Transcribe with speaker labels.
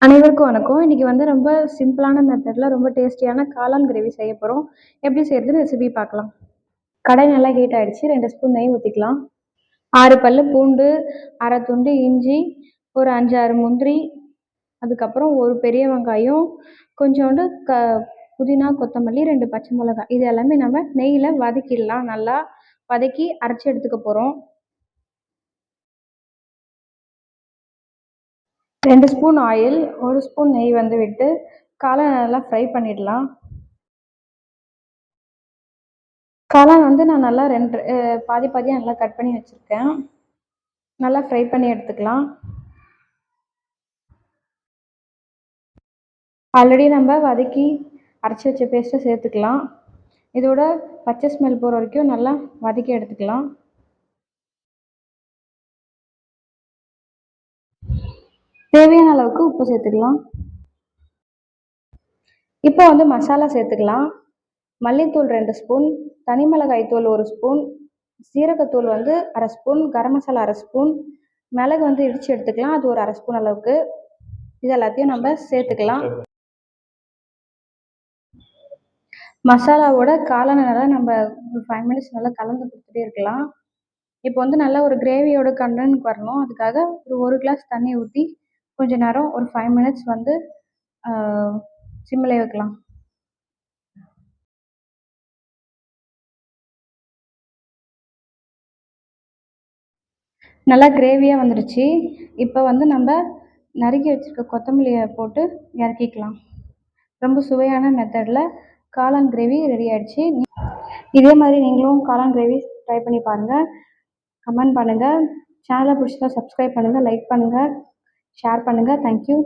Speaker 1: அனைவருக்கும் வணக்கம். இன்னைக்கு வந்து ரொம்ப சிம்பிளான மெத்தட்ல ரொம்ப டேஸ்டியான காளான் கிரேவி செய்ய போறோம். எப்படி செய்யறதுன்னு ரெசிபி பார்க்கலாம். கடாய் நல்லா ஹீட் ஆயிடுச்சு. 2 ஸ்பூன் நெய் ஊத்திக்கலாம். 6 பல்லு பூண்டு, 1/2 துண்டு இஞ்சி, ஒரு 5, 6 முந்திரி, அதுக்கப்புறம் ஒரு பெரிய வெங்காயம், கொஞ்சோண்டு புதினா, கொத்தமல்லி, 2 பச்சை மிளகாய். இது எல்லாமே நம்ம நெய்யில வதக்கிடலாம். நல்லா வதக்கி அரைச்சு எடுத்துக்க போறோம். 2 ஸ்பூன் ஆயில், 1 ஸ்பூன் நெய் வந்து விட்டு காளான நல்லா ஃப்ரை பண்ணிடலாம். காளான் வந்து நான் நல்லா பாதி பாதியாக நல்லா கட் பண்ணி வச்சுருக்கேன். நல்லா ஃப்ரை பண்ணி எடுத்துக்கலாம். ஆல்ரெடி நம்ம வதக்கி அரைச்சி வச்ச பேஸ்ட்டை சேர்த்துக்கலாம். இதோட பச்சை ஸ்மெல் போகிற வரைக்கும் நல்லா வதக்கி எடுத்துக்கலாம். தேவையான அளவுக்கு உப்பு சேர்த்துக்கலாம். இப்போ வந்து மசாலா சேர்த்துக்கலாம். மல்லித்தூள் 2 ஸ்பூன், தனி மிளகாய் தூள் 1 ஸ்பூன், சீரகத்தூள் வந்து 1/2 ஸ்பூன், கரம் மசாலா 1/2 ஸ்பூன், மிளகு வந்து இடித்து எடுத்துக்கலாம். அது ஒரு 1/2 ஸ்பூன் அளவுக்கு. இது எல்லாத்தையும் நம்ம சேர்த்துக்கலாம். மசாலாவோட காளானை நல்லா நம்ம ஒரு 5 மினிட்ஸ் நல்லா கலந்து கொடுத்துட்டே இருக்கலாம். இப்போ வந்து நல்லா ஒரு கிரேவியோட கண்டென்ட்க்கு வரணும். அதுக்காக ஒரு கிளாஸ் தண்ணி ஊற்றி கொஞ்ச நேரம் ஒரு 5 மினிட்ஸ் வந்து சிம்மில் வைக்கலாம். நல்லா கிரேவியாக வந்துடுச்சு. இப்போ வந்து நம்ம நறுக்கி வச்சுருக்க கொத்தமல்லியை போட்டு இறக்கிக்கலாம். ரொம்ப சுவையான மெத்தடில் காளான் கிரேவி ரெடி ஆகிடுச்சு. இதே மாதிரி நீங்களும் காளான் கிரேவி ட்ரை பண்ணி பாருங்கள். கமெண்ட் பண்ணுங்கள். சேனலை பிடிச்சதா சப்ஸ்கிரைப் பண்ணுங்கள், லைக் பண்ணுங்கள், ஷேர் பண்ணுங்கள். தேங்க்யூ.